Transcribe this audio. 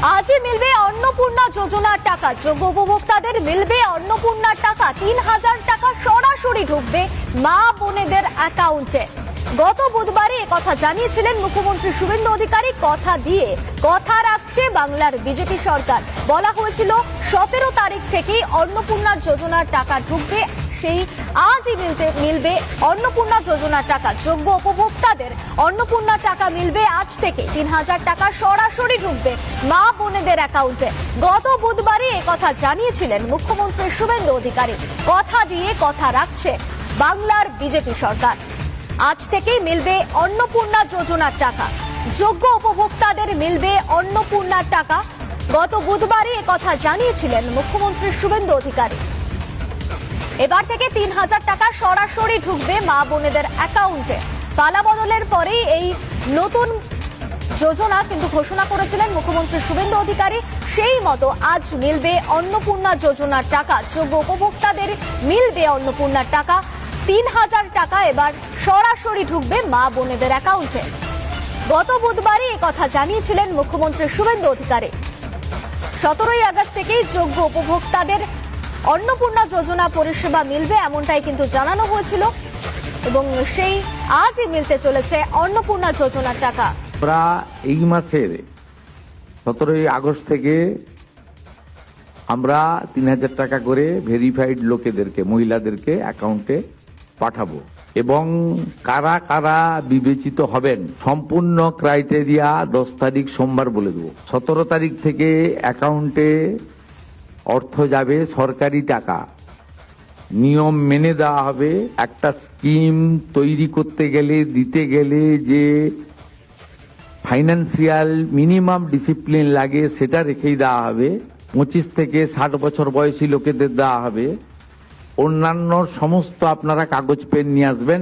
আজই মিলবে অন্নপূর্ণা যোজনার টাকা। যোগ্য উপভোক্তাদের মিলবে অন্নপূর্ণার টাকা। ৩,০০০ টাকা সরাসরি ঢুকবে মা বোনেদের অ্যাকাউন্টে। গত বুধবারই কথা জানিয়েছিলেন মুখ্যমন্ত্রী শুভেন্দু অধিকারী। কথা দিয়ে কথা রাখছে বাংলার বিজেপি সরকার। বলা হয়েছিল ১৭ তারিখ থেকেই অন্নপূর্ণা যোজনার টাকা ঢুকবে। সেই আজই মিলবে অন্নপূর্ণা যোজনার টাকা। যোগ্য উপভোক্তাদের অন্নপূর্ণার টাকা মিলবে আজ থেকে। ৩,০০০ টাকা সরাসরি ঢুকবে মা বোনেদের অ্যাকাউন্টে। গত বুধবারই কথা জানিয়েছিলেন মুখ্যমন্ত্রী শুভেন্দু অধিকারী। কথা দিয়ে কথা রাখছে বাংলার বিজেপি সরকার। আজ থেকেই মিলবে অন্নপূর্ণা যোজনার টাকা। যোগ্য উপভোক্তাদের মিলবে অন্নপূর্ণার টাকা। গত বুধবারই কথা জানিয়েছিলেন মুখ্যমন্ত্রী শুভেন্দু অধিকারী। এবার থেকে ৩,০০০ টাকা সরাসরি ঢুকবে মা বোনেদের অ্যাকাউন্টে। পালা বদলের পরেই এই নতুন যোজনা কিন্তু ঘোষণা করেছিলেন মুখ্যমন্ত্রী শুভেন্দু অধিকারী। সেই মতো আজ মিলবে অন্নপূর্ণা যোজনার টাকা। যোগ্য উপভোক্তাদের মিলবে অন্নপূর্ণার টাকা। ৩,০০০ টাকা এবার সরাসরি ঢুকবে মা বোনেদের অ্যাকাউন্টে। গত বুধবারই কথা জানিয়েছিলেন মুখ্যমন্ত্রী শুভেন্দু অধিকারী। ১৭ই আগস্ট থেকেই যোগ্য উপভোক্তাদের অন্নপূর্ণা যোজনা পরিষেবা মিলবে, এমনটাই কিন্তু জানানো হয়েছিল এবং সেই আজই মিলতে চলেছে অন্নপূর্ণা যোজনার টাকা। আমরা এই মাসের ১৭ই আগস্ট থেকে আমরা ৩,০০০ টাকা করে ভেরিফাইড লোকেদেরকে, মহিলাদেরকে অ্যাকাউন্টে পাঠাবো এবং কারা কারা বিবেচিত হবেন সম্পূর্ণ ক্রাইটেরিয়া ১০ তারিখ সোমবার বলে দেবো। ১৭ তারিখ থেকে অ্যাকাউন্টে অর্থ যাবে, সরকারি টাকা, নিয়ম মেনে দেওয়া হবে। একটা স্কিম তৈরি করতে গেলে, দিতে গেলে যে ফাইন্যান্সিয়াল মিনিমাম ডিসিপ্লিন লাগে সেটা রেখেই দেওয়া হবে। 25 থেকে 60 বছর বয়সী লোকেদের দেওয়া হবে। অন্যান্য সমস্ত আপনারা কাগজ পেন নিয়ে আসবেন।